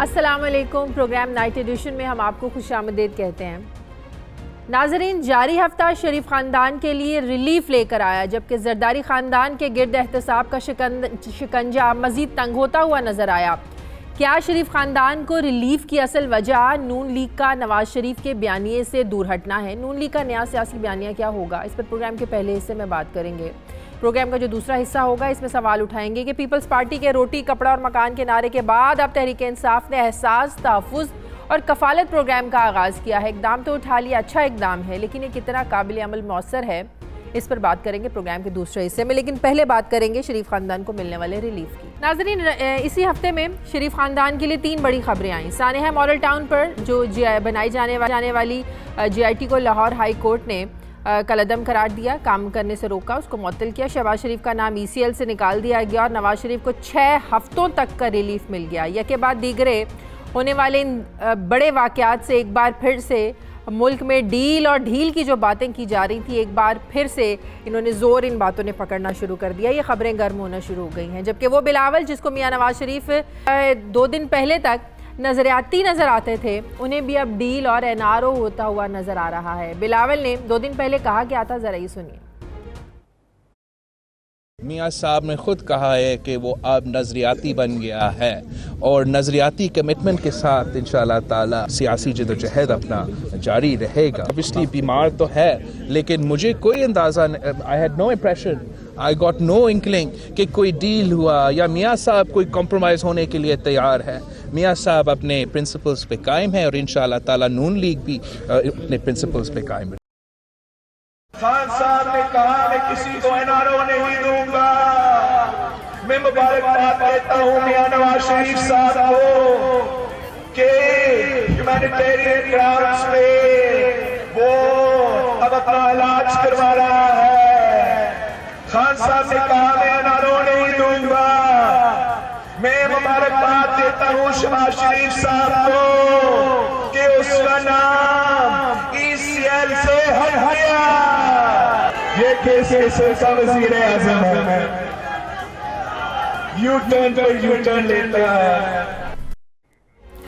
السلام علیکم. Programme night edition میں ہم آپ کو خوش آمدید کہتے ہیں. ناظرین، جاری ہفتہ شریف خاندان کے لیے ریلیف لے کر آیا، جبکہ زرداری خاندان کے گرد احتساب کا شکنجہ مزید تنگ ہوتا ہوا نظر آیا. کیا شریف خاندان کو ریلیف کی اصل وجہ نون لیگ کا نواز شریف کے بیانیے سے دور ہٹنا ہے؟ نون لیگ کا نیا سیاسی بیانیہ کیا ہوگا؟ اس پر پروگرام کے پہلے حصے میں بات کریں گے. پروگرام کا جو دوسرا حصہ ہوگا اس میں سوال اٹھائیں گے کہ پیپلز پارٹی کے روٹی کپڑا اور مکان کے نعرے کے بعد اب تحریک انصاف نے احساس، تحفظ اور کفالت پروگرام کا آغاز کیا ہے. اقدام تو اٹھا لیا، اچھا اقدام ہے، لیکن یہ کتنا قابل عمل مؤثر ہے، اس پر بات کریں گے پروگرام کے دوسرے حصے میں. لیکن پہلے بات کریں گے شریف خاندان کو ملنے والے ریلیف کی. ناظرین، اسی ہفتے میں شریف خاندان کے لیے 3 بڑی خبریں آئیں. سانحہ ماڈل ٹاؤن پر جو بنائی جانے والی جی آئی ٹی کو لاہور ہائی کورٹ نے کالعدم قرار دیا، کام کرنے سے روکا، اس کو معطل کیا. شہباز شریف کا نام ECL سے نکال دیا گیا اور نواز شریف کو 6 ہفتوں تک کا ریلیف مل گیا. یکے بعد دیگرے ہونے والے ان بڑے واقعات سے ایک بار پھر سے ملک میں ڈیل اور ڈھیل کی جو باتیں کی جا رہی تھی، ایک بار پھر سے انہوں نے زور ان باتوں نے پکڑنا شروع کر دیا. یہ خبریں گرم ہونا شروع ہو گئی ہیں. جبکہ وہ بلاول جس کو میاں نواز شریف 2 دن پہلے تک نظریاتی نظر آتے تھے، انہیں بھی اب ڈیل اور NRO ہوتا ہوا نظر آ رہا ہے. بلاول نے 2 دن پہلے کہا کیا تھا، ذرا یہ سنیے. میاں صاحب نے خود کہا ہے کہ وہ اب نظریاتی بن گیا ہے اور نظریاتی کمٹمنٹ کے ساتھ انشاءاللہ تعالی سیاسی جدوجہد اپنا جاری رہے گا. obviously بیمار تو ہے، لیکن مجھے کوئی اندازہ I had no impression, I got no inkling کہ کوئی ڈیل ہوا یا میاں صاحب کوئی کمپرومائز ہونے کے لیے تیار ہے. میاں صاحب اپنے پرنسپلز پہ قائم ہے اور انشاءاللہ تعالی نون لیگ بھی اپنے پرنسپلز پہ قائم ہے. خان صاحب نے کہا میں کسی کو NRO نہیں دوں گا. میں مبارکباد دیتا ہوں میاں نواز شریف صاحب کو کہ ہیومینیٹیرین گراؤنڈز پہ وہ اب اپنا علاج کروا رہا ہے. خان صاحب نے کہا میں NRO نہیں دوں گا. میں مبارکباد دیتا ہوں شہباز شریف صاحب کو کہ اس کا نام ECL سے ہٹ گیا. یہ کیسے کا وزیر اعظم ہے، یو ٹرن لیتا ہے.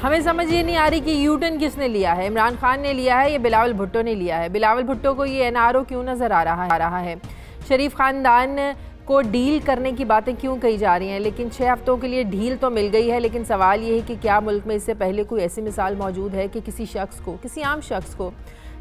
ہمیں سمجھ یہ نہیں آ رہی کہ یو ٹرن کس نے لیا ہے. عمران خان نے لیا ہے یا بلاول بھٹو نے لیا ہے؟ بلاول بھٹو کو یہ NRO کیوں نظر آ رہا ہے؟ شریف خاندان کو ڈیل کرنے کی باتیں کیوں کہی جا رہی ہیں؟ لیکن 6 ہفتوں کے لیے ڈیل تو مل گئی ہے، لیکن سوال یہ ہے کہ کیا ملک میں اس سے پہلے کوئی ایسی مثال موجود ہے کہ کسی عام شخص کو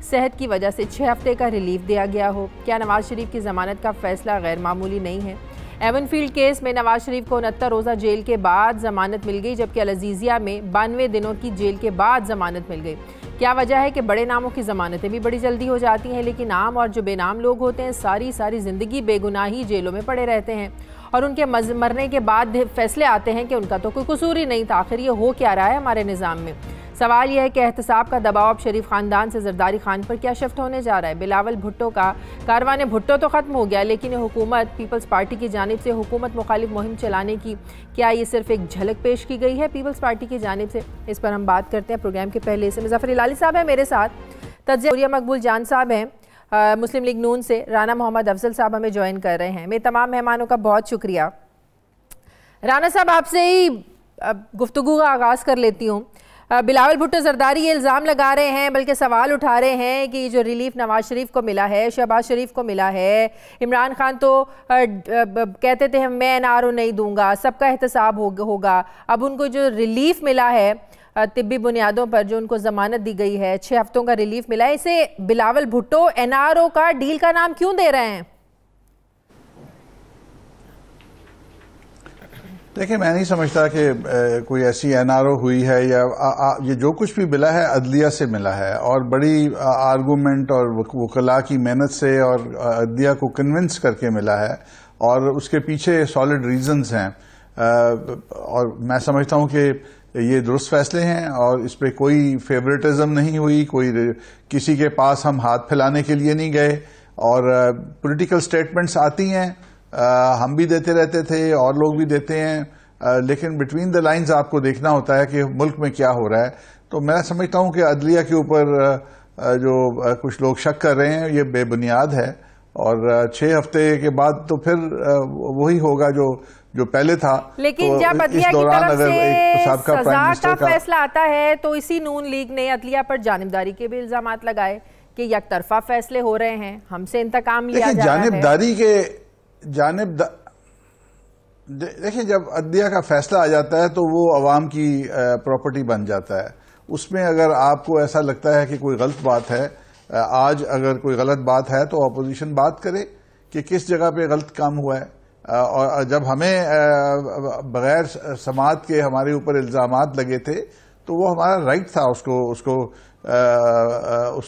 صحت کی وجہ سے 6 ہفتے کا ریلیف دیا گیا ہو؟ کیا نواز شریف کی ضمانت کا فیصلہ غیر معمولی نہیں ہے؟ ایون فیلڈ کیس میں نواز شریف کو 69 روزہ جیل کے بعد ضمانت مل گئی، جبکہ العزیزیہ میں 92 دنوں کی جیل کے بعد ضمانت مل گئی. کیا وجہ ہے کہ بڑے ناموں کی ضمانتیں بھی بڑی جلدی ہو جاتی ہیں، لیکن عام اور جو بے نام لوگ ہوتے ہیں ساری زندگی بے گناہی جیلوں میں پڑے رہتے ہیں اور ان کے مرنے کے بعد فیصلے آتے ہیں کہ ان کا تو کوئی قصور ہی نہیں تھا؟ آخر یہ ہو کیا رہا ہے ہمارے نظام میں؟ سوال یہ ہے کہ احتساب کا دباؤ اب شریف خاندان سے زرداری خان پر کیا شفٹ ہونے جا رہا ہے؟ بلاول بھٹو کا کاروان بھٹو تو ختم ہو گیا، لیکن حکومت پیپلز پارٹی کی جانب سے حکومت مخالف مہم چلانے کی کیا یہ صرف ایک جھلک پیش کی گئی ہے پیپلز پارٹی کی جانب سے؟ اس پر ہم بات کرتے ہیں پروگرام کے پہلے حصے میں. ظفر ہلالی صاحب ہیں میرے ساتھ، تجزیہ مقبول جان صاحب ہیں مسلم لیگ نون سے، رانا محمد افضل صاحب ہمیں جوائن کر رہے ہیں. میرے تمام مہمانوں کا بہت شکریہ. رانا صاحب آپ سے ہی گفتگو کا آغاز کر لیتی ہوں. بلاول بھٹو زرداری یہ الزام لگا رہے ہیں، بلکہ سوال اٹھا رہے ہیں کہ جو ریلیف نواز شریف کو ملا ہے، شہباز شریف کو ملا ہے، عمران خان تو کہتے تھے میں NRO نہیں دوں گا، سب کا احتساب ہوگا. اب ان کو جو ریلیف ملا ہے طبی بنیادوں پر، جو ان کو ضمانت دی گئی ہے، 6 ہفتوں کا ریلیف ملا ہے، اسے بلاول بھٹو NRO کا ڈیل کا نام کیوں دے رہے ہیں؟ دیکھیں، میں نہیں سمجھتا کہ کوئی ایسی NRO ہوئی ہے یا یہ جو کچھ بھی ملا ہے عدلیہ سے ملا ہے اور بڑی آرگومنٹ اور وکلاء کی محنت سے اور عدلیہ کو کنونس کر کے ملا ہے اور اس کے پیچھے سالڈ ریزنز ہیں. اور میں سمجھتا ہوں کہ یہ درست فیصلے ہیں اور اس پہ کوئی فیورٹزم نہیں ہوئی، کوئی کسی کے پاس ہم ہاتھ پھیلانے کے لیے نہیں گئے. اور پولیٹیکل سٹیٹمنٹس آتی ہیں، ہم بھی دیتے رہتے تھے اور لوگ بھی دیتے ہیں، لیکن بٹوین دا لائنز آپ کو دیکھنا ہوتا ہے کہ ملک میں کیا ہو رہا ہے. تو میں سمجھتا ہوں کہ عدلیہ کے اوپر جو کچھ لوگ شک کر رہے ہیں یہ بے بنیاد ہے اور 6 ہفتے کے بعد تو پھر وہی ہوگا جو جو پہلے تھا. لیکن جب عدلیہ کی طرف سے سزا کا فیصلہ آتا ہے تو اسی نون لیگ نے عدلیہ پر جانبداری کے بھی الزامات لگائے کہ یک طرفہ فیصلے ہو رہے ہیں, ہم سے انتقام لیا جا رہا ہے. جانبداری کے دیکھیں, جب عدلیہ کا فیصلہ آ جاتا ہے تو وہ عوام کی پراپرٹی بن جاتا ہے. اس میں اگر آپ کو ایسا لگتا ہے کہ کوئی غلط بات ہے, آج اگر کوئی غلط بات ہے تو اپوزیشن بات کرے کہ کس جگہ پہ غلط کام ہوا ہے. اور جب ہمیں بغیر سماعت کے ہمارے اوپر الزامات لگے تھے تو وہ ہمارا رائٹ تھا اس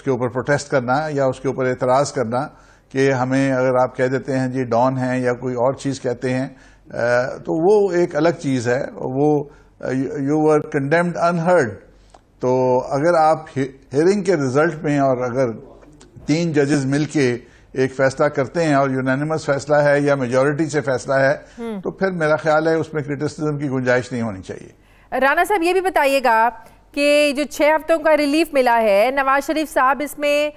کے اوپر پروٹیسٹ کرنا یا اس کے اوپر اعتراض کرنا کہ ہمیں اگر آپ کہہ دیتے ہیں جی ڈان ہیں یا کوئی اور چیز کہتے ہیں تو وہ ایک الگ چیز ہے. وہ یو ور کنڈیمڈ انہرڈ. تو اگر آپ ہیئرنگ کے رزلٹ میں اور اگر 3 ججز مل کے ایک فیصلہ کرتے ہیں اور یونانیمس فیصلہ ہے یا میجورٹی سے فیصلہ ہے تو پھر میرا خیال ہے اس میں کرٹیسزم کی گنجائش نہیں ہونی چاہیے. رانا صاحب یہ بھی بتائیے گا کہ جو 6 ہفتوں کا ریلیف ملا ہے, نواز شریف صاحب اس میں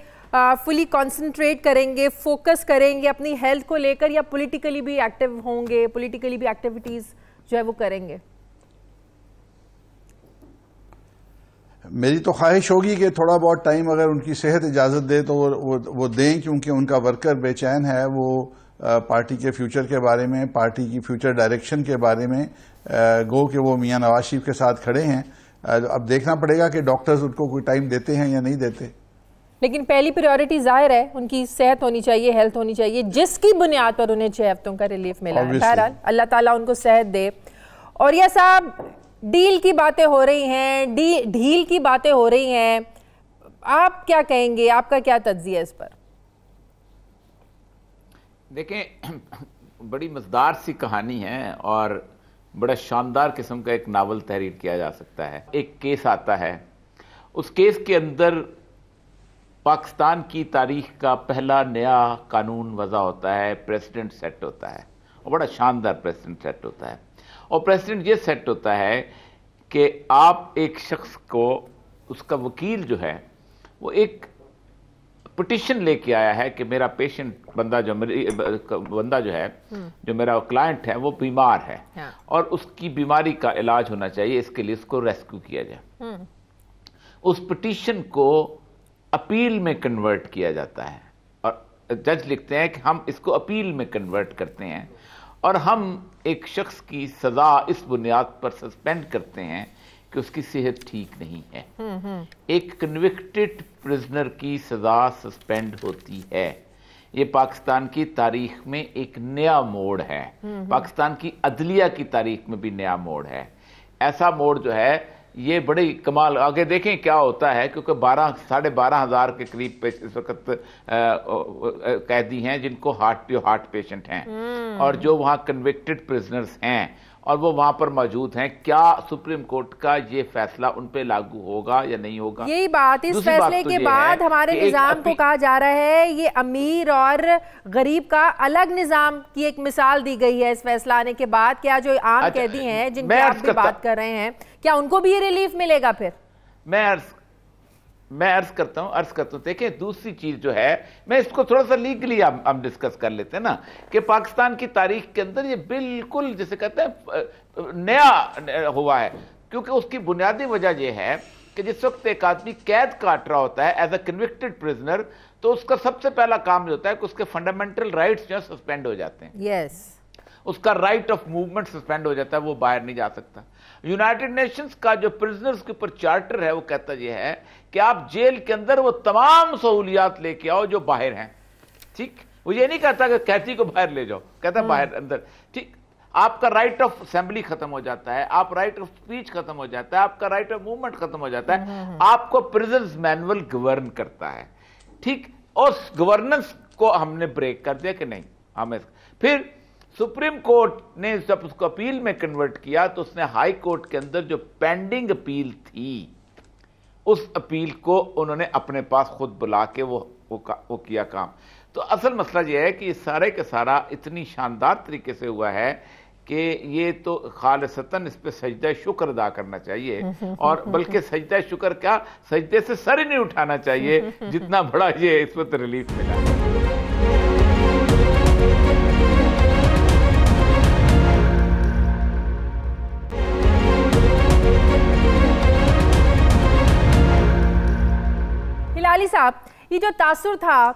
فلی کانسنٹریٹ کریں گے, فوکس کریں گے اپنی ہیلتھ کو لے کر, یا پولیٹیکلی بھی ایکٹیو ہوں گے, پولیٹیکلی بھی ایکٹیویٹیز جو ہے وہ کریں گے؟ میری تو خواہش ہوگی کہ تھوڑا بہت ٹائم اگر ان کی صحت اجازت دے تو وہ دیں, کیونکہ ان کا ورکر بے چین ہے. وہ پارٹی کے فیوچر کے بارے میں, پارٹی کی فیوچر ڈائریکشن کے بارے میں گو کہ وہ میاں نواز شریف کے ساتھ کھڑے ہیں. اب دیکھنا پڑے گا کہ ڈاکٹرز ان کو کوئی ٹائم دیتے ہیں یا نہیں دیتے. لیکن پہلی پریورٹی ظاہر ہے ان کی صحت ہونی چاہیے, ہیلتھ ہونی چاہیے, جس کی بنیاد پر انہیں 6 ہفتوں کا ریلیف ملا ہے. بہرحال اللہ تعالیٰ ان کو صحت دے. اور یہ صاحب ڈیل کی باتیں ہو رہی ہیں, ڈھیل کی باتیں ہو رہی ہیں, آپ کیا کہیں گے, آپ کا کیا تجزیہ ہے اس پر؟ دیکھیں, بڑی مزدار سی کہانی ہے اور بڑا شاندار قسم کا ایک ناول تحریر کیا جا سکتا ہے. ایک کیس آتا ہے, اس کیس کے اندر پاکستان کی تاریخ کا پہلا نیا قانون وضع ہوتا ہے, پریسیڈنٹ سیٹ ہوتا ہے, اور بڑا شاندار پریسیڈنٹ سیٹ ہوتا ہے. اور پریسیڈنٹ یہ سیٹ ہوتا ہے کہ آپ ایک شخص کو, اس کا وکیل جو ہے وہ ایک پٹیشن لے کے آیا ہے کہ میرا پیشنٹ بندہ جو ہے جو میرا کلائنٹ ہے وہ بیمار ہے اور اس کی بیماری کا علاج ہونا چاہیے, اس کے لیے اس کو ریسکیو کیا جائے. اس پٹیشن کو اپیل میں کنورٹ کیا جاتا ہے اور جج لکھتے ہیں کہ ہم اس کو اپیل میں کنورٹ کرتے ہیں اور ہم ایک شخص کی سزا اس بنیاد پر سسپینڈ کرتے ہیں کہ اس کی صحت ٹھیک نہیں ہے. ایک کنوکٹڈ پرزنر کی سزا سسپینڈ ہوتی ہے. یہ پاکستان کی تاریخ میں ایک نیا موڑ ہے, پاکستان کی عدلیہ کی تاریخ میں بھی نیا موڑ ہے. ایسا موڑ جو ہے یہ بڑی کمال. آگے دیکھیں کیا ہوتا ہے, کیونکہ 12,500 کے قریب اس وقت قیدی ہیں جن کو ہارٹ پیشنٹ ہیں اور جو وہاں کنوکٹڈ پرزنرز ہیں اور وہ وہاں پر موجود ہیں. کیا سپریم کورٹ کا یہ فیصلہ ان پہ لاگو ہوگا یا نہیں ہوگا؟ یہی بات, اس فیصلے کے بعد ہمارے نظام کو کہا جا رہا ہے یہ امیر اور غریب کا الگ نظام کی ایک مثال دی گئی ہے اس فیصلہ آنے کے بعد. کیا جو عام قیدی ہیں جن کی آپ بھی بات کر رہے ہیں, کیا ان کو بھی یہ ریلیف ملے گا پھر؟ میں عرض کرتا ہوں دیکھیں دوسری چیز جو ہے, میں اس کو تھوڑا سا لیگلی ہم ڈسکس کر لیتے ہیں نا, کہ پاکستان کی تاریخ کے اندر یہ بالکل جسے کہتے ہیں نیا ہوا ہے, کیونکہ اس کی بنیادی وجہ یہ ہے کہ جس وقت ایک آدمی قید کاٹ رہا ہوتا ہے ایز اے کنوکٹڈ پرزنر تو اس کا سب سے پہلا کام یہ ہوتا ہے کہ اس کے فنڈامنٹل رائٹس جو ہیں سسپینڈ ہو جاتے ہیں. یس, اس کا رائٹ آف موومنٹ سسپینڈ ہو جاتا ہے, وہ باہر نہیں جا سکتا. یونائٹڈ نیشنز کا جو پرزنرز کے اوپر چارٹر ہے وہ کہتا یہ ہے کہ آپ جیل کے اندر وہ تمام سہولیات لے کے آؤ جو باہر ہیں. ٹھیک, وہ یہ نہیں کہتا کہ قیدی کو باہر لے جاؤ, کہتا باہر اندر. ٹھیک, آپ کا رائٹ آف اسمبلی ختم ہو جاتا ہے, آپ رائٹ آف اسپیچ ختم ہو جاتا ہے, آپ کا رائٹ آف موومنٹ ختم ہو جاتا ہے, آپ کو پرزنز مینول گورن کرتا ہے. ٹھیک, اور گورننس کو ہم نے بریک کر دیا کہ نہیں ہمیں. پھر سپریم کورٹ نے جب اس کو اپیل میں کنورٹ کیا تو اس نے ہائی کورٹ کے اندر جو پینڈنگ اپیل تھی اس اپیل کو انہوں نے اپنے پاس خود بلا کے وہ کیا کام. تو اصل مسئلہ یہ ہے کہ یہ سارے کے سارا اتنی شاندار طریقے سے ہوا ہے کہ یہ تو خالصتاً اس پہ سجدہ شکر ادا کرنا چاہیے, اور بلکہ سجدہ شکر کیا, سجدے سے سر ہی نہیں اٹھانا چاہیے جتنا بڑا یہ اس وقت ریلیف ملا. یہ جو تاثر تھا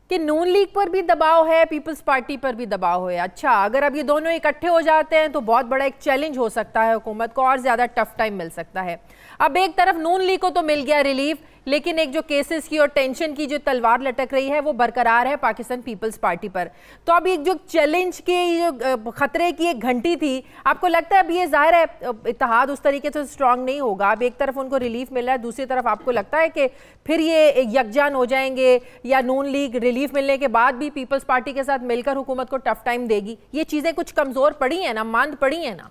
کہ نون لیگ پر بھی دباؤ ہے, پیپلز پارٹی پر بھی دباؤ ہے, اچھا اگر اب یہ دونوں اکٹھے ہو جاتے ہیں تو بہت بڑا ایک چیلنج ہو سکتا ہے حکومت کو, اور زیادہ ٹف ٹائم مل سکتا ہے. اب ایک طرف نون لیگ کو تو مل گیا ریلیف, لیکن ایک جو کیسز کی اور ٹینشن کی جو تلوار لٹک رہی ہے وہ برقرار ہے پاکستان پیپلز پارٹی پر. تو اب ایک جو چیلنج کی جو خطرے کی ایک گھنٹی تھی, آپ کو لگتا ہے اب یہ ظاہر ہے اتحاد اس طریقے سے اسٹرانگ نہیں ہوگا, اب ایک طرف ان کو ریلیف مل رہا ہے, دوسری طرف آپ کو لگتا ہے کہ پھر یہ یکجان ہو جائیں گے, یا نون لیگ ریلیف ملنے کے بعد بھی پیپلز پارٹی کے ساتھ مل کر حکومت کو ٹف ٹائم دے گی؟ یہ چیزیں کچھ کمزور پڑی ہیں نا, ماند پڑی ہیں نا.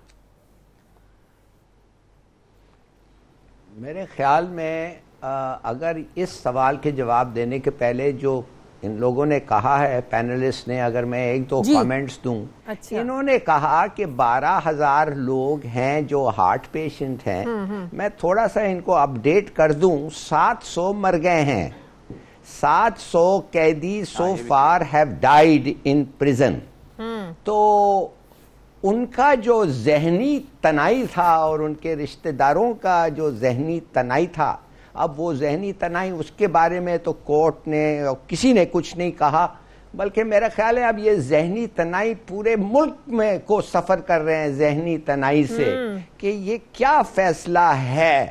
میرے خیال میں اگر اس سوال کے جواب دینے کے پہلے جو ان لوگوں نے کہا ہے پینلسٹ نے, اگر میں ایک دو کامنٹس دوں. انہوں نے کہا کہ 12,000 لوگ ہیں جو ہارٹ پیشنٹ ہیں. میں تھوڑا سا ان کو اپڈیٹ کر دوں, 700 مر گئے ہیں, 700 قیدی so far have died in prison. تو ان کا جو ذہنی تنائی تھا اور ان کے رشتہ داروں کا جو ذہنی تنائی تھا, اب وہ ذہنی تنائی اس کے بارے میں تو کورٹ نے کسی نے کچھ نہیں کہا, بلکہ میرا خیال ہے اب یہ ذہنی تنائی پورے ملک میں کو سفر کر رہے ہیں ذہنی تنائی سے, کہ یہ کیا فیصلہ ہے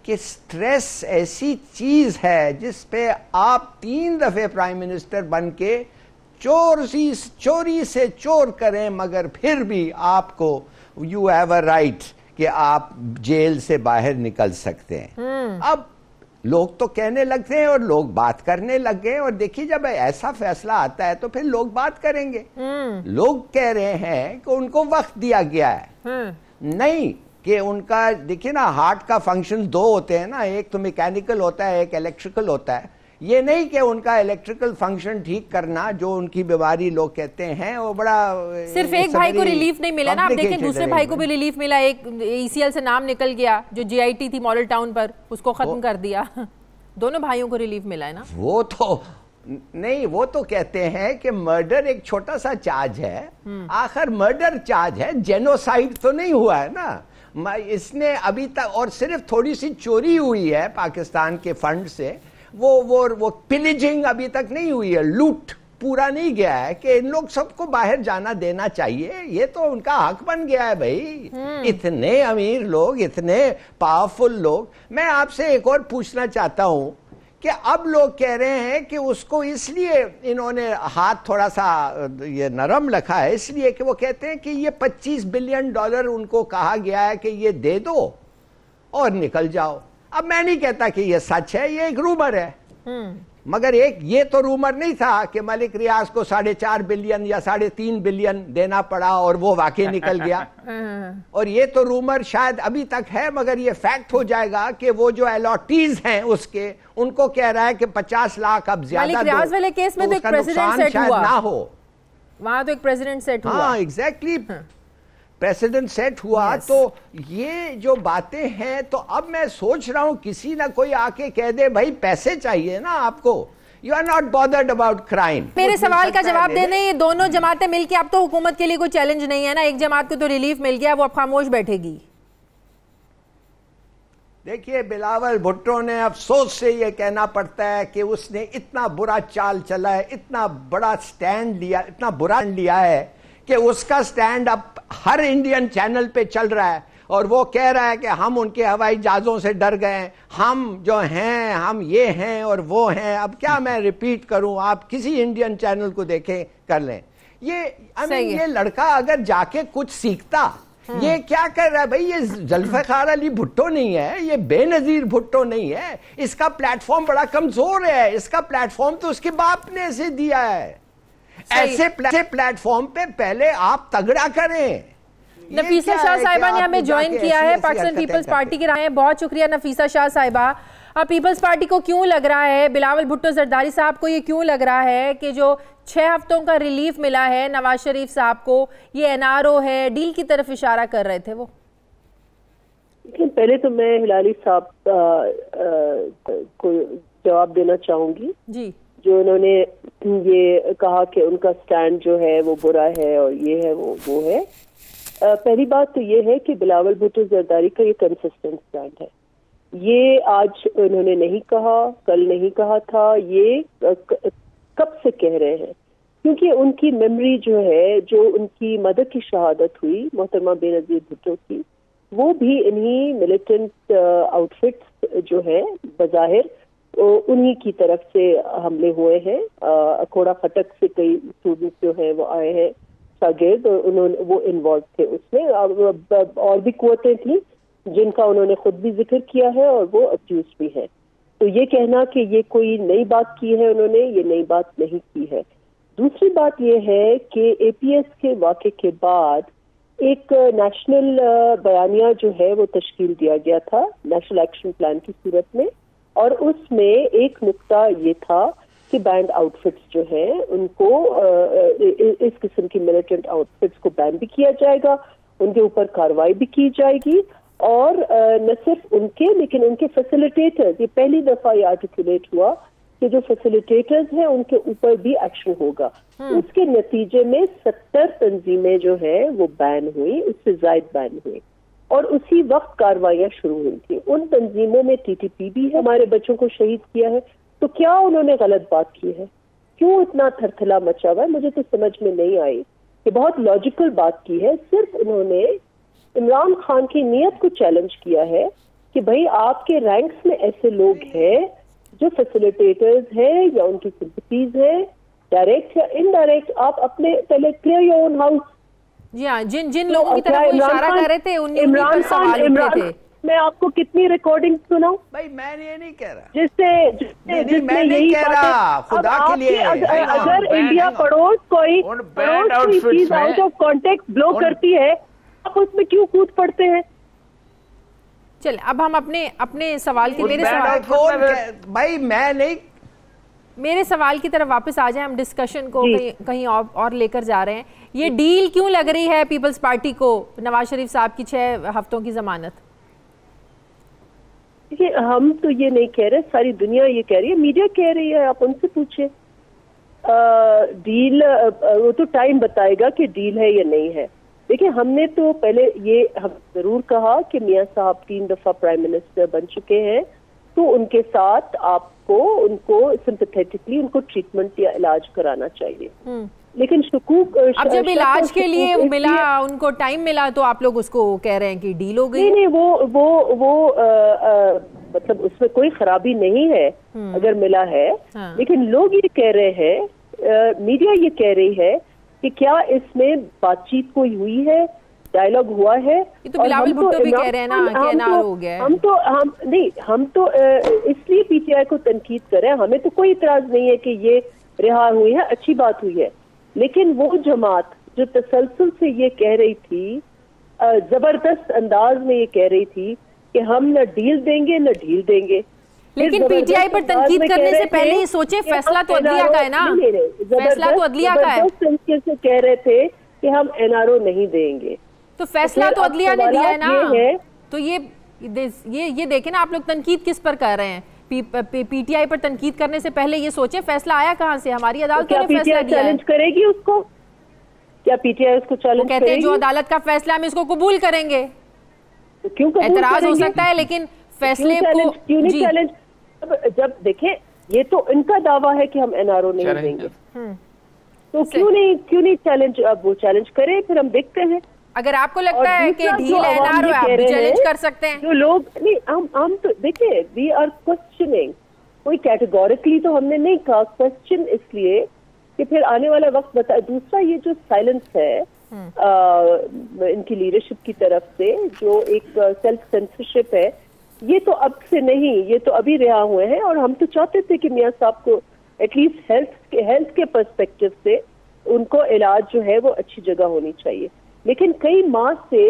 کہ سٹریس ایسی چیز ہے جس پہ آپ 3 دفعے پرائم منسٹر بن کے چوری سے چور کریں, مگر پھر بھی آپ کو یو ہیو اے رائٹ کہ آپ جیل سے باہر نکل سکتے ہیں. اب لوگ تو کہنے لگتے ہیں اور لوگ بات کرنے لگ گئے, اور دیکھیے جب ایسا فیصلہ آتا ہے تو پھر لوگ بات کریں گے. لوگ کہہ رہے ہیں کہ ان کو وقت دیا گیا ہے, نہیں کہ ان کا, دیکھیے نا ہارٹ کا فنکشن 2 ہوتے ہیں نا, ایک تو میکینیکل ہوتا ہے, ایک الیکٹریکل ہوتا ہے. یہ نہیں کہ ان کا الیکٹریکل فنکشن ٹھیک کرنا جو ان کی بیماری لوگ کہتے ہیں وہ بڑا, صرف ایک بھائی کو ریلیف نہیں ملا نا, آپ دیکھیں دوسرے بھائی کو بھی ریلیف ملا, ایک ECL سے نام نکل گیا جو GIT تھی ماڈل ٹاؤن پر, اس کو ختم کر دیا. دونوں بھائیوں کو ریلیف ملا ہے نا. وہ تو نہیں, وہ تو کہتے ہیں کہ مرڈر ایک چھوٹا سا چارج ہے, آخر مرڈر چارج ہے, جینوسائیڈ تو نہیں ہوا ہے نا. اس نے ابھی تک, اور صرف تھوڑی سی چوری ہوئی ہے پاکستان کے فنڈ سے, وہ پلیجنگ ابھی تک نہیں ہوئی ہے, لوٹ پورا نہیں گیا ہے, کہ ان لوگ سب کو باہر جانا دینا چاہیے, یہ تو ان کا حق بن گیا ہے بھائی. اتنے امیر لوگ, اتنے پاورفل لوگ. میں آپ سے ایک اور پوچھنا چاہتا ہوں کہ اب لوگ کہہ رہے ہیں کہ اس کو اس لیے انہوں نے ہاتھ تھوڑا سا یہ نرم رکھا ہے, اس لیے کہ وہ کہتے ہیں کہ یہ $25 بلین ان کو کہا گیا ہے کہ یہ دے دو اور نکل جاؤ. اب میں نہیں کہتا کہ یہ سچ ہے, یہ ایک رومر ہے, مگر ایک یہ تو رومر نہیں تھا کہ ملک ریاض کو 4.5 بلین یا 3.5 بلین دینا پڑا اور وہ واقعی نکل گیا. اور یہ تو رومر شاید ابھی تک ہے, مگر یہ فیکٹ ہو جائے گا کہ وہ جو الاٹیز ہیں اس کے, ان کو کہہ رہا ہے کہ 50 لاکھ اب زیادہ ملک ریاض والے کیس میں تو ایک پریزیڈنٹ سیٹ ہوا, نہ ہو وہاں تو ایک پریزیڈنٹ سیٹ ہوا. ہاں ایگزیکٹلی, پریسیڈنٹ سیٹ ہوا. تو یہ جو باتیں ہیں, تو اب میں سوچ رہا ہوں کسی نہ کوئی آ کے کہہ دے بھائی پیسے چاہیے نا آپ کو, you are not bothered about crime. میرے سوال کا جواب دے دیں, یہ دونوں جماعتیں مل کے, اب تو حکومت کے لیے کوئی چیلنج نہیں ہے نا, ایک جماعت کو تو ریلیف مل گیا, وہ اب خاموش بیٹھے گی. دیکھیے بلاول بھٹو نے افسوس سے یہ کہنا پڑتا ہے کہ اس نے اتنا برا چال چلا ہے, اتنا بڑا سٹینڈ لیا, اتنا برا لیا ہے کہ اس کا سٹینڈ اب ہر انڈین چینل پہ چل رہا ہے, اور وہ کہہ رہا ہے کہ ہم ان کے ہوائی جہازوں سے ڈر گئے, ہم جو ہیں ہم یہ ہیں اور وہ ہیں. اب کیا میں ریپیٹ کروں, آپ کسی انڈین چینل کو دیکھیں کر لیں. یہ لڑکا اگر جا کے کچھ سیکھتا, یہ کیا کر رہا ہے بھائی, یہ ذوالفقار علی بھٹو نہیں ہے, یہ بے نظیر بھٹو نہیں ہے, اس کا پلیٹ فارم بڑا کمزور ہے, اس کا پلیٹ فارم تو اس کے باپ نے اسے دیا ہے. ایسے پلیٹ فارم پہ پہلے آپ تگڑا کریں. نفیسہ شاہ صاحبہ نے ہمیں جوائن کیا ہے پاکستان پیپلز پارٹی کے رائے, بہت شکریہ نفیسہ شاہ صاحبہ. اب پیپلز پارٹی کو کیوں لگ رہا ہے, بلاول بھٹو زرداری صاحب کو یہ کیوں لگ رہا ہے کہ جو 6 ہفتوں کا ریلیف ملا ہے نواز شریف صاحب کو, یہ NRO ہے, ڈیل کی طرف اشارہ کر رہے تھے وہ؟ پہلے تو میں ہلالی صاحب کو جواب دینا چاہوں گی جی, جو انہوں نے یہ کہا کہ ان کا سٹینڈ جو ہے وہ برا ہے اور یہ ہے وہ ہے. پہلی بات تو یہ ہے کہ بلاول بھٹو زرداری کا یہ کنسسٹنٹ سٹینڈ ہے, یہ آج انہوں نے نہیں کہا، کل نہیں کہا تھا، یہ کب سے کہہ رہے ہیں، کیونکہ ان کی میموری جو ہے، جو ان کی مدر کی شہادت ہوئی محترمہ بے نظیر بھٹو کی، وہ بھی انہی ملیٹنٹ آؤٹ فٹس جو ہے بظاہر انہی کی طرف سے حملے ہوئے ہیں. اکھوڑا خٹک سے کئی اسٹوڈنٹس جو ہیں وہ آئے ہیں شاگرد، وہ انوالو تھے اس میں. اور بھی قوتیں تھیں جن کا انہوں نے خود بھی ذکر کیا ہے اور وہ اکیوز بھی ہے. تو یہ کہنا کہ یہ کوئی نئی بات کی ہے انہوں نے، یہ نئی بات نہیں کی ہے. دوسری بات یہ ہے کہ اے پی ایس کے واقعے کے بعد ایک نیشنل بیانیہ جو ہے وہ تشکیل دیا گیا تھا نیشنل ایکشن پلان کی صورت میں، اور اس میں ایک نقطہ یہ تھا کہ بینڈ آؤٹ فٹس جو ہیں ان کو اس قسم کی ملیٹنٹ آؤٹ فٹس کو بین بھی کیا جائے گا، ان کے اوپر کارروائی بھی کی جائے گی، اور نہ صرف ان کے لیکن ان کے فیسیلیٹیٹرز، یہ پہلی دفعہ یہ آرٹیکولیٹ ہوا کہ جو فیسیلیٹیٹرز ہیں ان کے اوپر بھی ایکشن ہوگا. اس کے نتیجے میں 70 تنظیمیں جو ہیں وہ بین ہوئی، اس سے زائد بین ہوئی، اور اسی وقت کارروائیاں شروع ہوئی تھیں. ان تنظیموں میں ٹی ٹی پی بھی ہے، ہمارے بچوں کو شہید کیا ہے. تو کیا انہوں نے غلط بات کی ہے؟ کیوں اتنا تھرتھلا مچا ہوا ہے؟ مجھے تو سمجھ میں نہیں آئی. کہ بہت لاجیکل بات کی ہے، صرف انہوں نے عمران خان کی نیت کو چیلنج کیا ہے کہ بھئی آپ کے رینکس میں ایسے لوگ ہیں جو فیسیلیٹیٹرز ہیں یا ان کی سمپتیز ہیں، ڈائریکٹ یا انڈائریکٹ. آپ اپنے پہلے کلیئر یور اون ہاؤس. جی ہاں، جن لوگوں کی طرف وہ اشارہ کر رہے تھے عمران خان، میں آپ کو کتنی ریکارڈنگ سناؤں؟ بھائی میں یہ نہیں کہہ رہا، جس سے میں نہیں کہہ رہا، خدا کے لیے اگر انڈیا پڑوس کوئی چیز آؤٹ آف کانٹیکٹ بلو کرتی ہے، آپ اس میں کیوں کود پڑتے ہیں؟ چلیں اب ہم اپنے سوال کی میرے سوال کی طرف واپس آ جائیں. ہم ڈسکشن کو کہیں اور لے کر جا رہے ہیں. یہ ڈیل کیوں لگ رہی ہے پیپلز پارٹی کو نواز شریف صاحب کی 6 ہفتوں کی ضمانت؟ ہم تو یہ نہیں کہہ رہے، ساری دنیا یہ کہہ رہی ہے، میڈیا کہہ رہی ہے، آپ ان سے پوچھیں. ڈیل وہ تو ٹائم بتائے گا کہ ڈیل ہے یا نہیں ہے. دیکھیں ہم نے تو پہلے یہ ضرور کہا کہ میاں صاحب 3 دفعہ پرائم منسٹر بن چکے ہیں، تو ان کے ساتھ آپ کو ان کو سمپیتھیٹکلی ان کو ٹریٹمنٹ یا علاج کرانا چاہیے. لیکن شکوک اب جب علاج کے لیے ملا، ان کو ٹائم ملا، تو آپ لوگ اس کو کہہ رہے ہیں کہ ڈیل ہو گئی. نہیں وہ مطلب اس میں کوئی خرابی نہیں ہے اگر ملا ہے، لیکن لوگ یہ کہہ رہے ہیں، میڈیا یہ کہہ رہی ہے کہ کیا اس میں بات چیت کوئی ہوئی ہے، ڈائلاگ ہوا ہے. یہ تو بلاول بھٹو بھی کہہ رہے ہیں نا کہ انار ہو گیا ہے. ہم تو اس لیے پی ٹی آئی کو تنقید کر رہے ہیں. ہمیں تو کوئی اعتراض نہیں ہے کہ یہ رہا ہوئی ہے، اچھی بات ہوئی ہے. لیکن وہ جماعت جو تسلسل سے یہ کہہ رہی تھی، زبردست انداز میں یہ کہہ رہی تھی کہ ہم نہ ڈیل دیں گے نہ ڈھیل دیں گے. لیکن پی ٹی آئی پر تنقید کرنے سے پہلے یہ سوچیں فیصلہ تو عدلیہ کا ہے نا، فیصلہ تو عدلیہ کا ہے. زبردست سے کہہ رہے تھے کہ ہم این آر او نہیں دیں گے، تو فیصلہ تو عدلیہ نے دیا ہے نا. تو یہ دیکھیں نا، آپ لوگ تنقید کس پر کر رہے ہیں؟ پی ٹی آئی پر تنقید کرنے سے پہلے یہ سوچیں فیصلہ آیا کہاں سے؟ ہماری عدالتوں نے فیصلہ دیا ہے. چیلنج کرے گی اس کو؟ کیا پی ٹی آئی اس کو چیلنج کرے گی؟ کہتے ہیں جو عدالت کا فیصلہ ہم اس کو قبول کریں گے. اعتراض ہو سکتا ہے لیکن فیصلے کو کیوں نہیں چیلنج؟ جب دیکھیں یہ تو ان کا دعویٰ ہے کہ ہم این آر او نہیں دیں گے، تو کیوں نہیں چیلنج؟ اب وہ چیلنج کرے، پھر ہم دیکھتے ہیں. اگر آپ کو لگتا ہے کہ ڈھیل این آر او آپ بھی چیلنج کر سکتے ہیں. جو لوگ نہیں، ہم تو دیکھیں وی آر کوسچننگ، کوئی کیٹیگوریکلی تو ہم نے نہیں کہا. کوسچن اس لیے کہ پھر آنے والا وقت بتائے. دوسرا یہ جو سائلنس ہے ان کی لیڈرشپ کی طرف سے، جو ایک سیلف سینسرشپ ہے، یہ تو اب سے نہیں، یہ تو ابھی رہا ہوئے ہیں. اور ہم تو چاہتے تھے کہ میاں صاحب کو ایٹ لیسٹ ہیلتھ کے پرسپیکٹو سے ان کو علاج جو ہے وہ اچھی جگہ ہونی چاہیے. لیکن کئی ماہ سے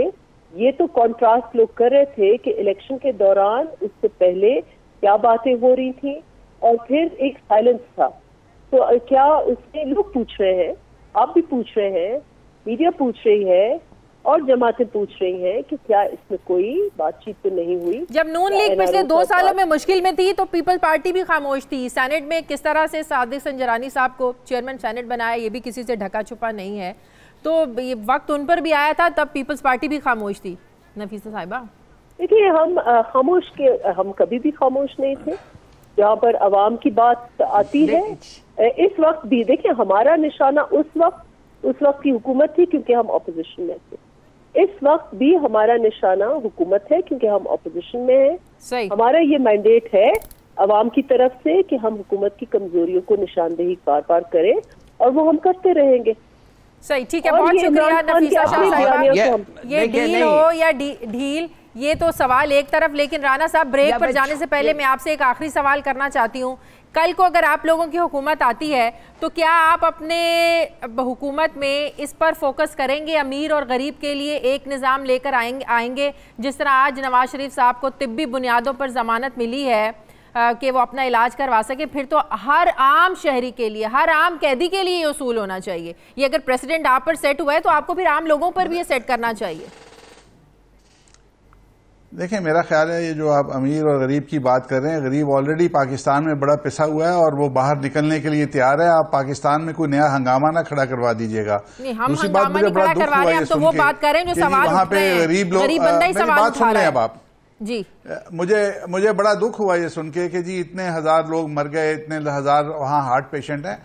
یہ تو کانٹراسٹ لوگ کر رہے تھے کہ الیکشن کے دوران اس سے پہلے کیا باتیں ہو رہی تھیں اور پھر ایک سائلنس تھا. تو کیا اس میں لوگ پوچھ رہے ہیں، آپ بھی پوچھ رہے ہیں، میڈیا پوچھ رہی ہے اور جماعتیں پوچھ رہی ہیں کہ کیا اس میں کوئی بات چیت تو نہیں ہوئی؟ جب نون لیگ پچھلے 2 سالوں میں مشکل میں تھی تو پیپل پارٹی بھی خاموش تھی. سینٹ میں کس طرح سے صادق سنجرانی صاحب کو چیئرمین سینٹ بنایا، یہ بھی کسی سے ڈھکا چھپا نہیں ہے. تو یہ وقت ان پر بھی آیا تھا، تب پیپلز پارٹی بھی خاموش تھی. نفیسہ صاحبہ دیکھیے ہم کبھی بھی خاموش نہیں تھے. جہاں پر عوام کی بات آتی ہے اس وقت بھی دیکھیں ہمارا نشانہ اس وقت کی حکومت تھی کیونکہ ہم اپوزیشن میں تھے. اس وقت بھی ہمارا نشانہ حکومت ہے کیونکہ ہم اپوزیشن میں ہیں. ہمارا یہ مینڈیٹ ہے عوام کی طرف سے کہ ہم حکومت کی کمزوریوں کو نشاندہی بار بار کریں اور وہ ہم کرتے رہیں گے. صحیح, ٹھیک ہے, بہت شکریہ نفیسہ شاہ صاحبہ. یہ ڈیل ہو یا ڈھیل یہ تو سوال ایک طرف, لیکن رانا صاحب بریک پر جانے سے پہلے میں آپ سے ایک آخری سوال کرنا چاہتی ہوں. کل کو اگر آپ لوگوں کی حکومت آتی ہے تو کیا آپ اپنے حکومت میں اس پر فوکس کریں گے امیر اور غریب کے لیے ایک نظام لے کر آئیں گے جس طرح آج نواز شریف صاحب کو طبی بنیادوں پر ضمانت ملی ہے کہ وہ اپنا علاج کروا سکے؟ پھر تو ہر عام شہری کے لیے, ہر عام قیدی کے لیے یہ اصول ہونا چاہیے. یہ اگر پریسیڈنٹ آپ پر سیٹ ہوا ہے تو آپ کو پھر عام لوگوں پر بھی یہ سیٹ کرنا چاہیے. دیکھیں میرا خیال ہے یہ جو آپ امیر اور غریب کی بات کر رہے ہیں, غریب آلریڈی پاکستان میں بڑا پسا ہوا ہے اور وہ باہر نکلنے کے لیے تیار ہے. آپ پاکستان میں کوئی نیا ہنگامہ نہ کھڑا کروا دیجئے گا. دوسری بات مجھے بڑا دکھ ہوا یہ سن کے کہ وہاں پہ غریب لوگ, میری بات سن رہے ہیں اب آپ جی, مجھے بڑا دکھ ہوا یہ سن کے کہ جی اتنے ہزار لوگ مر گئے, اتنے ہزار وہاں ہارٹ پیشنٹ ہیں.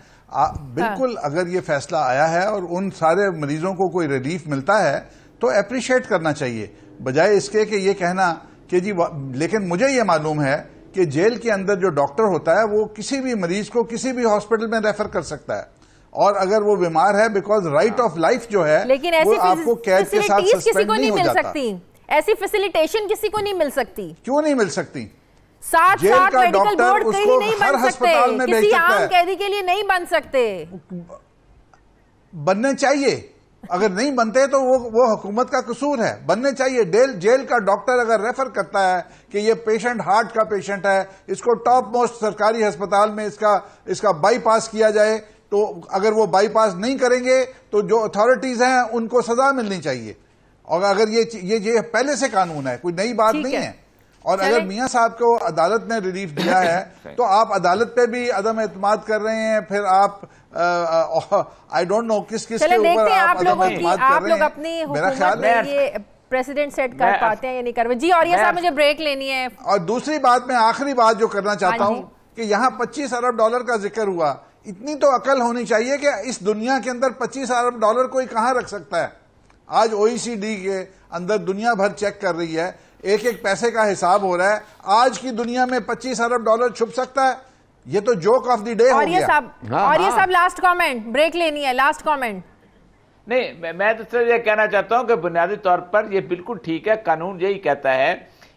بالکل اگر یہ فیصلہ آیا ہے اور ان سارے مریضوں کو کوئی ریلیف ملتا ہے تو اپریشیٹ کرنا چاہیے, بجائے اس کے کہ یہ کہنا کہ جی. لیکن مجھے یہ معلوم ہے کہ جیل کے اندر جو ڈاکٹر ہوتا ہے وہ کسی بھی مریض کو کسی بھی ہاسپٹل میں ریفر کر سکتا ہے, اور اگر وہ بیمار ہے بیکاز رائٹ آف لائف جو ہے وہ آپ کو قید کے ساتھ سسپینڈ نہیں ہو جاتا. ایسی فیسیلیٹیشن کسی کو نہیں مل سکتی. کیوں نہیں مل سکتی؟ ساتھ میڈیکل بورڈ کہیں نہیں بن سکتے, کسی عام قیدی کے لیے نہیں بن سکتے. بننے چاہیے, اگر نہیں بنتے تو وہ حکومت کا قصور ہے. بننے چاہیے. جیل کا ڈاکٹر اگر ریفر کرتا ہے کہ یہ پیشنٹ ہارٹ کا پیشنٹ ہے, اس کو ٹاپ موسٹ سرکاری ہسپتال میں اس کا بائی پاس کیا جائے, تو اگر وہ بائی پاس نہیں کریں گے تو جو اتھارٹیز ہیں ان کو سزا ملنی چاہیے. اور اگر یہ پہلے سے قانون ہے, کوئی نئی بات نہیں ہے. اور اگر میاں صاحب کو عدالت نے ریلیف دیا ہے تو آپ عدالت پہ بھی عدم اعتماد کر رہے ہیں. پھر آپ آئی ڈونٹ نو کس کے اوپر آپ عدم اعتماد کر رہے ہیں. میرا خیال ہے یہ پریزیڈنٹ سیٹ کر پاتے ہیں یا نہیں کر پاتے. جی اور یہ صاحب مجھے بریک لینی ہے. اور دوسری بات میں آخری بات جو کرنا چاہتا ہوں کہ یہاں 25 ارب ڈالر کا ذکر ہوا. اتنی تو عقل ہونی چاہیے کہ اس دنیا کے اندر 25 ارب ڈالر کوئی کہاں رکھ سکتا ہے. آج OECD کے اندر دنیا بھر چیک کر رہی ہے, ایک ایک پیسے کا حساب ہو رہا ہے. آج کی دنیا میں 25 ارب ڈالر چھپ سکتا ہے؟ یہ تو جوک آف دی ڈے ہو گیا. اور یہ سب لاسٹ کامنٹ, بریک لینی ہے, لاسٹ کامنٹ. نہیں, میں تو صرف یہ کہنا چاہتا ہوں کہ بنیادی طور پر یہ بالکل ٹھیک ہے. قانون یہی کہتا ہے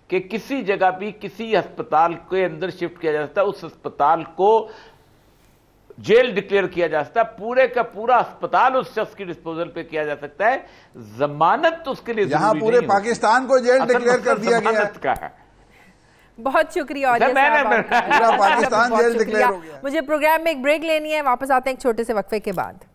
کہ کسی جگہ بھی کسی ہسپتال کے اندر شفٹ کیا جا سکتا ہے, اس ہسپتال کو جیل ڈکلیئر کیا جا سکتا ہے, پورے کا پورا ہسپتال اس شخص کی ڈسپوزل پہ کیا جا سکتا ہے. ضمانت اس کے لیے یہاں پورے پاکستان کو جیل ڈکلیئر کر دیا گیا ہے. بہت شکریہ. اور پاکستان جیل ڈکلیئر ہو گیا. مجھے پروگرام میں ایک بریک لینی ہے, واپس آتے ہیں ایک چھوٹے سے وقفے کے بعد.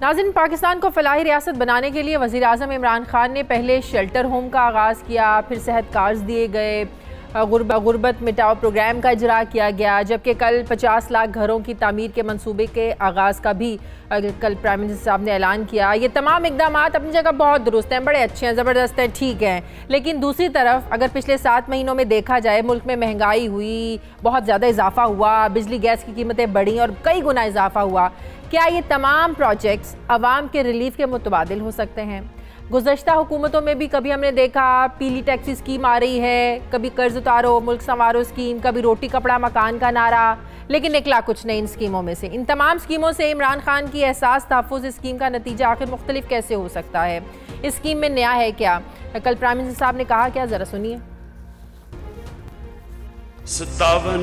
ناظرین, پاکستان کو فلاحی ریاست بنانے کے لیے وزیر اعظم عمران خان نے پہلے شیلٹر ہوم کا آغاز کیا, پھر صحت کارڈز دیے گئے, غربت مٹاؤ پروگرام کا اجرا کیا گیا, جبکہ کل 50 لاکھ گھروں کی تعمیر کے منصوبے کے آغاز کا بھی کل پرائم منسٹر صاحب نے اعلان کیا. یہ تمام اقدامات اپنی جگہ بہت درست ہیں, بڑے اچھے ہیں, زبردست ہیں, ٹھیک ہیں. لیکن دوسری طرف اگر پچھلے 7 مہینوں میں دیکھا جائے, ملک میں مہنگائی ہوئی, بہت زیادہ اضافہ ہوا, بجلی گیس کی قیمتیں بڑھیں اور کئی گنا اضافہ ہوا. کیا یہ تمام پروجیکٹس عوام کے ریلیف کے متبادل ہو سکتے ہیں؟ گزشتہ حکومتوں میں بھی کبھی ہم نے دیکھا پیلی ٹیکسی اسکیم آ رہی ہے, کبھی قرض اتارو ملک سنوارو اسکیم, کبھی روٹی کپڑا مکان کا نعرہ, لیکن نکلا کچھ نہیں ان اسکیموں میں سے. ان تمام اسکیموں سے عمران خان کی احساس تحفظ اسکیم کا نتیجہ آخر مختلف کیسے ہو سکتا ہے؟ اس اسکیم میں نیا ہے کیا؟ کل پرائم منسٹر صاحب نے کہا کیا, ذرا سنیے. 57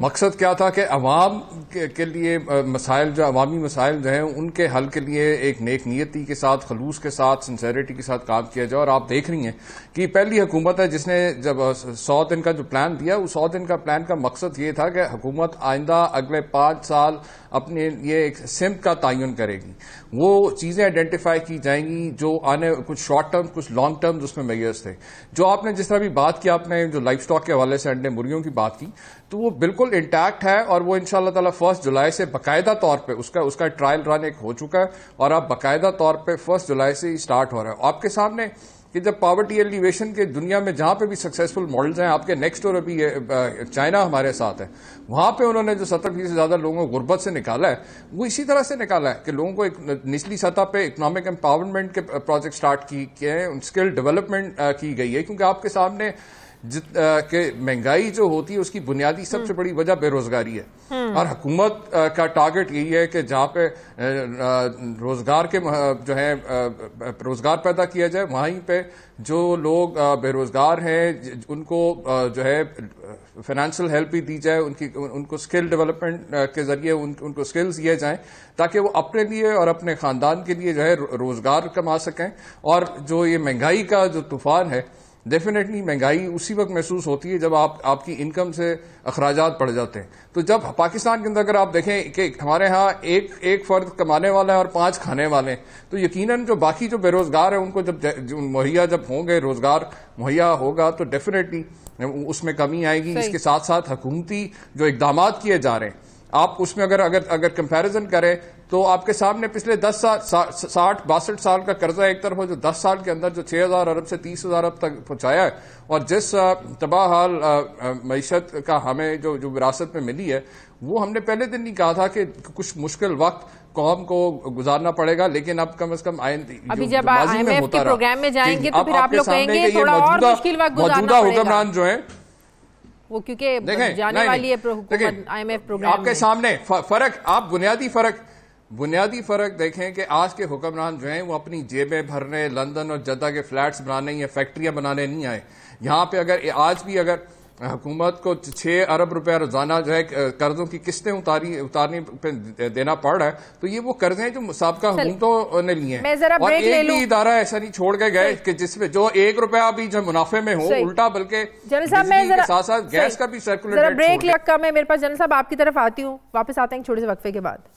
مقصد کیا تھا کہ عوام کے لیے مسائل جو عوامی مسائل جو ہیں ان کے حل کے لیے ایک نیک نیتی کے ساتھ، خلوص کے ساتھ، سنسیریٹی کے ساتھ کام کیا جائے. اور آپ دیکھ رہی ہیں کہ پہلی حکومت ہے جس نے جب 100 دن کا جو پلان دیا، اس 100 دن کا پلان کا مقصد یہ تھا کہ حکومت آئندہ اگلے 5 سال اپنے لیے ایک سمت کا تعین کرے گی. وہ چیزیں آئیڈینٹیفائی کی جائیں گی جو آنے، کچھ شارٹ ٹرم کچھ لانگ ٹرم اس میں میجرز تھے. جو آپ نے جس طرح بھی بات کی، آپ نے جو لائف سٹاک کے حوالے سے انڈے مرغیوں کی بات کی، تو وہ بالکل انٹیکٹ ہے اور وہ انشاءاللہ تعالی 1 جولائی سے باقاعدہ طور پہ اس کا ٹرائل رن ایک ہو چکا ہے اور اب باقاعدہ طور پہ 1 جولائی سے ہی سٹارٹ ہو رہا ہے. آپ کے سامنے کہ جب پاورٹی ایلیویشن کے دنیا میں جہاں پہ بھی سکسیسفل ماڈلز ہیں، آپ کے نیکسٹ ڈور ابھی چائنا ہمارے ساتھ ہے، وہاں پہ انہوں نے جو 70% سے زیادہ لوگوں کو غربت سے نکالا ہے، وہ اسی طرح سے نکالا ہے کہ لوگوں کو ایک نچلی سطح پہ اکنامک امپاورمنٹ کے پروجیکٹ سٹارٹ کیے ہیں، اسکل ڈیولپمنٹ کی گئی ہے. کیونکہ آپ کے سامنے کہ مہنگائی جو ہوتی ہے اس کی بنیادی سب سے بڑی وجہ بے روزگاری ہے، اور حکومت کا ٹارگٹ یہی ہے کہ جہاں پہ روزگار کے جو ہے روزگار پیدا کیا جائے، وہیں پہ جو لوگ بے روزگار ہیں ان کو جو ہے فائنینشیل ہیلپ بھی دی جائے، ان کو اسکل ڈیولپمنٹ کے ذریعے ان کو اسکلز دیے جائیں تاکہ وہ اپنے لیے اور اپنے خاندان کے لیے جو ہے روزگار کما سکیں. اور جو یہ مہنگائی کا جو طوفان ہے، ڈیفینیٹلی مہنگائی اسی وقت محسوس ہوتی ہے جب آپ کی انکم سے اخراجات بڑھ جاتے ہیں. تو جب پاکستان کے اندر اگر آپ دیکھیں کہ ہمارے ہاں ایک فرد کمانے والا ہے اور 5 کھانے والے ہیں، تو یقیناً جو باقی جو بے روزگار ہیں ان کو جب ہوں گے، روزگار مہیا ہوگا تو ڈیفینیٹلی اس میں کمی آئے گی. اس کے ساتھ ساتھ حکومتی جو اقدامات کیے جا رہے ہیں، آپ اس میں اگر کمپیریزن کریں تو آپ کے سامنے پچھلے 10 سال 60-62 سال کا قرضہ ایک طرف ہو جو 10 سال کے اندر جو 6,000 ارب سے 30,000 ارب تک پہنچایا ہے، اور جس تباہ حال معیشت کا ہمیں جو وراثت میں ملی ہے، وہ ہم نے پہلے دن نہیں کہا تھا کہ کچھ مشکل وقت قوم کو گزارنا پڑے گا، لیکن اب کم از کم ابھی جب IMF کے پروگرام میں جائیں گے تو پھر آپ لوگ کہیں گے تھوڑا اور مشکل وقت گزارنا پڑے گا. موجودہ حکمران جو ہیں وہ کیونکہ جانے والی ہے حکومت IMF پروگرام، آپ کے سامنے فرق، آپ بنیادی فرق دیکھیں کہ آج کے حکمران جو ہیں وہ اپنی جیبیں بھرنے، لندن اور جدہ کے فلیٹس بنانے یا فیکٹریاں بنانے نہیں آئے. یہاں پہ آج بھی اگر حکومت کو 6 ارب روپے روزانہ جو ہے قرضوں کی قسطیں اتارنے پہ دینا پڑ رہا ہے، تو یہ وہ قرض ہیں جو سابقہ حکومتوں نے لیے ہیں. اور ایک بھی ادارہ ایسا نہیں چھوڑ کے گئے کہ جس میں جو 1 روپیہ بھی جو منافع میں ہو، الٹا بلکہ بجلی کے ساتھ ساتھ گیس کا بھی سرکولیٹ. بریک لگا میں میرے پاس جنرل صاحب آپ کی طرف آتی ہوں، واپس آتے ہیں چھوٹے سے وقفے کے بعد.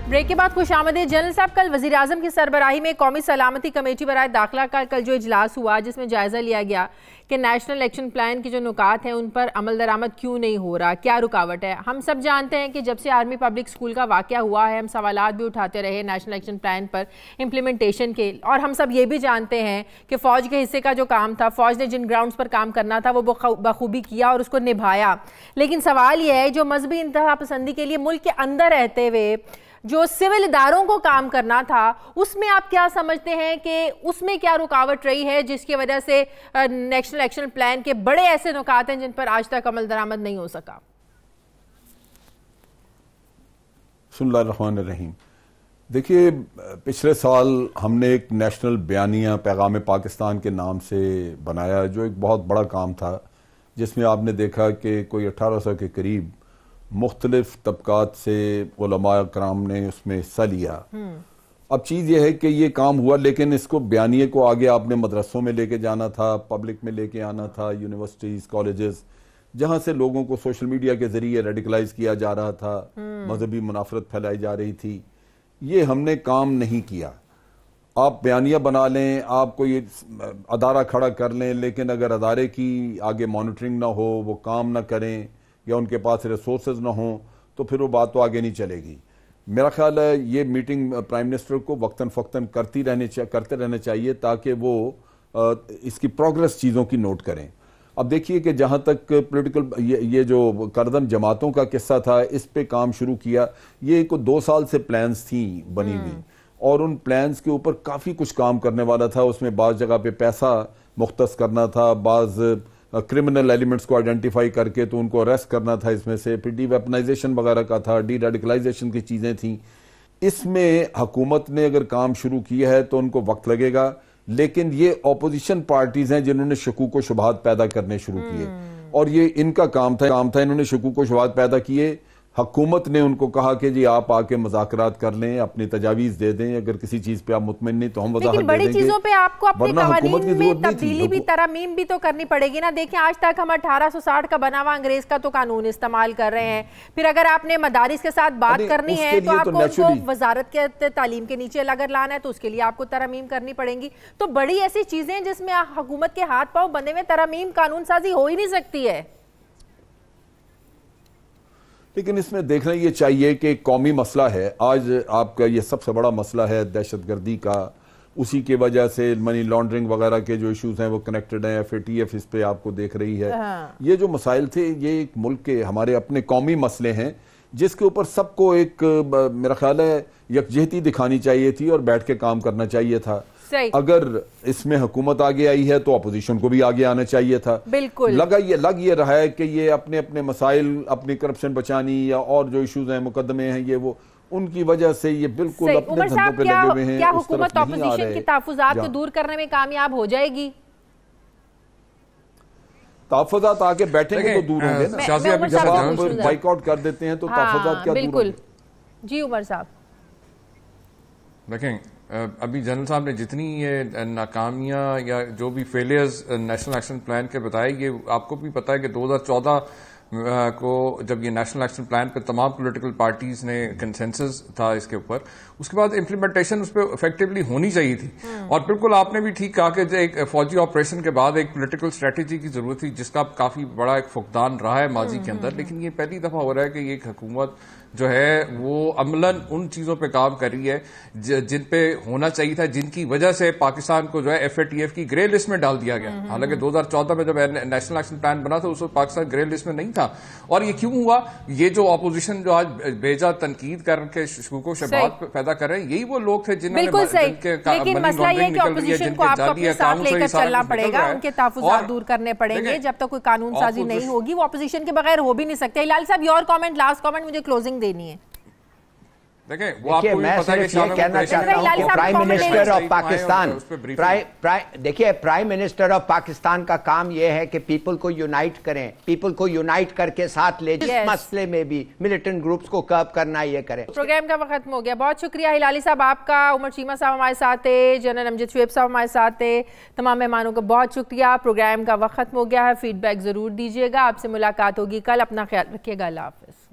بریک کے بعد خوش آمدید. جنرل صاحب، کل وزیر اعظم کی سربراہی میں قومی سلامتی کمیٹی برائے داخلہ کا کل جو اجلاس ہوا جس میں جائزہ لیا گیا کہ نیشنل ایکشن پلان کے جو نکات ہیں ان پر عمل درآمد کیوں نہیں ہو رہا، کیا رکاوٹ ہے. ہم سب جانتے ہیں کہ جب سے آرمی پبلک اسکول کا واقعہ ہوا ہے ہم سوالات بھی اٹھاتے رہے نیشنل ایکشن پلان پر امپلیمنٹیشن کے، اور ہم سب یہ بھی جانتے ہیں کہ فوج کے حصے کا جو کام تھا، فوج نے جن گراؤنڈز پر کام کرنا تھا وہ بخوبی کیا اور اس کو نبھایا. لیکن سوال یہ ہے جو مذہبی انتہا پسندی کے لیے ملک کے اندر رہتے ہوئے جو سول اداروں کو کام کرنا تھا، اس میں آپ کیا سمجھتے ہیں کہ اس میں کیا رکاوٹ رہی ہے جس کی وجہ سے نیشنل ایکشن پلان کے بڑے ایسے نکات ہیں جن پر آج تک عمل درآمد نہیں ہو سکا؟ بسم اللہ الرحمن الرحیم. دیکھیے، پچھلے سال ہم نے ایک نیشنل بیانیہ پیغام پاکستان کے نام سے بنایا جو ایک بہت بڑا کام تھا، جس میں آپ نے دیکھا کہ کوئی 1800 کے قریب مختلف طبقات سے علماء کرام نے اس میں حصہ لیا. اب چیز یہ ہے کہ یہ کام ہوا، لیکن اس کو بیانیے کو آگے آپ نے مدرسوں میں لے کے جانا تھا، پبلک میں لے کے آنا تھا، یونیورسٹیز، کالجز، جہاں سے لوگوں کو سوشل میڈیا کے ذریعے ریڈیکلائز کیا جا رہا تھا، مذہبی منافرت پھیلائی جا رہی تھی. یہ ہم نے کام نہیں کیا. آپ بیانیہ بنا لیں، آپ کوئی ادارہ کھڑا کر لیں، لیکن اگر ادارے کی آگے مانیٹرنگ نہ ہو، وہ کام نہ کریں یا ان کے پاس ریسورسز نہ ہوں، تو پھر وہ بات تو آگے نہیں چلے گی. میرا خیال ہے یہ میٹنگ پرائم منسٹر کو وقتاً فوقتاً کرتے رہنے چاہیے تاکہ وہ اس کی پروگرس چیزوں کی نوٹ کریں. اب دیکھیے کہ جہاں تک پولیٹیکل یہ جو کردم جماعتوں کا قصہ تھا، اس پہ کام شروع کیا، یہ 2 سال سے پلانز تھیں بنی ہوئی، اور ان پلانز کے اوپر کافی کچھ کام کرنے والا تھا. اس میں بعض جگہ پہ پیسہ مختص کرنا تھا، بعض کرمنل ایلیمنٹس کو آئیڈینٹیفائی کر کے تو ان کو اریسٹ کرنا تھا، اس میں سے پھر ڈی ویپنائزیشن وغیرہ کا تھا، ڈی ریڈیکلائزیشن کی چیزیں تھیں. اس میں حکومت نے اگر کام شروع کیا ہے تو ان کو وقت لگے گا، لیکن یہ اپوزیشن پارٹیز ہیں جنہوں نے شکوک و شبہات پیدا کرنے شروع کیے، اور یہ ان کا کام تھا انہوں نے شکوک و شبہات پیدا کیے. حکومت نے ان کو کہا کہ جی آپ آ کے مذاکرات کر لیں، اپنی تجاویز دے دیں، اگر کسی چیز پہ آپ مطمئن نہیں تو ہم وضاحت دے دیں گے. لیکن بڑی چیزوں پہ آپ کو اپنے قوانین میں تبدیلی بھی، ترامیم بھی تو کرنی پڑے گی نا. دیکھیں آج تک ہم 1860 کا بنا ہوا انگریز کا تو قانون استعمال کر رہے ہیں. پھر اگر آپ نے مدارس کے ساتھ بات کرنی ہے تو آپ کو ان کو وزارت کے تعلیم کے نیچے اگر لانا ہے تو اس کے لیے آپ کو ترامیم کرنی پڑیں گی. تو بڑی ایسی چیزیں ہیں جس میں حکومت کے ہاتھ پاؤں بندے میں ترامیم قانون سازی ہو ہی نہیں سکتی ہے. لیکن اس میں دیکھنا یہ چاہیے کہ قومی مسئلہ ہے. آج آپ کا یہ سب سے بڑا مسئلہ ہے دہشت گردی کا، اسی کی وجہ سے منی لانڈرنگ وغیرہ کے جو ایشوز ہیں وہ کنیکٹڈ ہیں. FATF اس پہ آپ کو دیکھ رہی ہے. یہ جو مسائل تھے یہ ایک ملک کے ہمارے اپنے قومی مسئلے ہیں جس کے اوپر سب کو ایک میرا خیال ہے یکجہتی دکھانی چاہیے تھی اور بیٹھ کے کام کرنا چاہیے تھا. اگر اس میں حکومت آگے آئی ہے تو اپوزیشن کو بھی آگے آنا چاہیے تھا. بالکل لگ یہ رہا ہے کہ یہ اپنے مسائل، اپنی کرپشن بچانی یا اور جو ایشوز ہیں، مقدمے ہیں، یہ وہ ان کی وجہ سے یہ بالکل اپنے دھندوں پہ لگے ہوئے ہیں. کیا حکومت اپوزیشن کی تحفظات کو دور کرنے میں کامیاب ہو جائے گی؟ تحفظات آ کے بیٹھیں گے تو دور ہوں گے نا. جب آپ بائیک آؤٹ کر دیتے ہیں تو تحفظات کیا دور ہوں گے؟ جی عمر صاحب دیکھیں، ابھی جنرل صاحب نے جتنی یہ ناکامیاں یا جو بھی فیلیئرز نیشنل ایکشن پلان کے بتائے، یہ آپ کو بھی پتا ہے کہ 2014 کو جب یہ نیشنل ایکشن پلان پہ تمام پولیٹیکل پارٹیز نے کنسنسس تھا اس کے اوپر، اس کے بعد امپلیمنٹیشن اس پہ افیکٹولی ہونی چاہیے تھی. اور بالکل آپ نے بھی ٹھیک کہا کہ ایک فوجی آپریشن کے بعد ایک پولیٹیکل اسٹریٹجی کی ضرورت تھی، جس کا کافی بڑا ایک فقدان رہا ہے ماضی کے اندر. لیکن یہ پہلی دفعہ ہو رہا ہے کہ یہ ایک حکومت جو ہے وہ عملاً ان چیزوں پہ کام کر رہی ہے جن پہ ہونا چاہیے تھا، جن کی وجہ سے پاکستان کو جو ہے FATF کی گرے لسٹ میں ڈال دیا گیا. حالانکہ 2014 میں جب نیشنل ایکشن پلان بنا تھا اس وقت پاکستان گرے لسٹ میں نہیں تھا. اور یہ کیوں ہوا؟ یہ جو اپوزیشن جو آج بیجا تنقید کر کے شکوک و شبہات پیدا کر رہے ہیں، یہی وہ لوگ تھے جنہوں نے لیکن مسئلہ یہ ہے کہ اپوزیشن کو آپ کو اپنے ساتھ لے کر چلنا پڑے گا، ان کے تحفظات دور کرنے پڑیں گے. جب تک کوئی قانون سازی نہیں ہوگی وہ اپوزیشن کے بغیر ہو بھی نہیں سکتے. ہلال صاحب یور کامنٹ، لاسٹ کامنٹ، مجھے کلوزنگ دینی ہے. دیکھیے میں صرف یہ کہنا چاہتا ہوں کہ پرائم منسٹر آف پاکستان، دیکھیے پرائم منسٹر آف پاکستان کا کام یہ ہے کہ پیپل کو یونائٹ کریں، پیپل کو یونائٹ کر کے ساتھ لے جس مسئلے میں بھی ملیٹنٹ گروپس کو کرب کرنا یہ کریں. پروگرام کا وقت ختم ہو گیا. بہت شکریہ ہلالی صاحب آپ کا، عمر چیمہ صاحب ہمارے ساتھ تھے، جنرل امجد شعیب صاحب ہمارے ساتھ تھے. تمام مہمانوں کا بہت شکریہ. پروگرام کا وقت ختم ہو گیا ہے. فیڈ بیک ضرور دیجیے گا. آپ سے ملاقات ہوگی کل. اپنا خیال رکھیے گا. اللہ حافظ.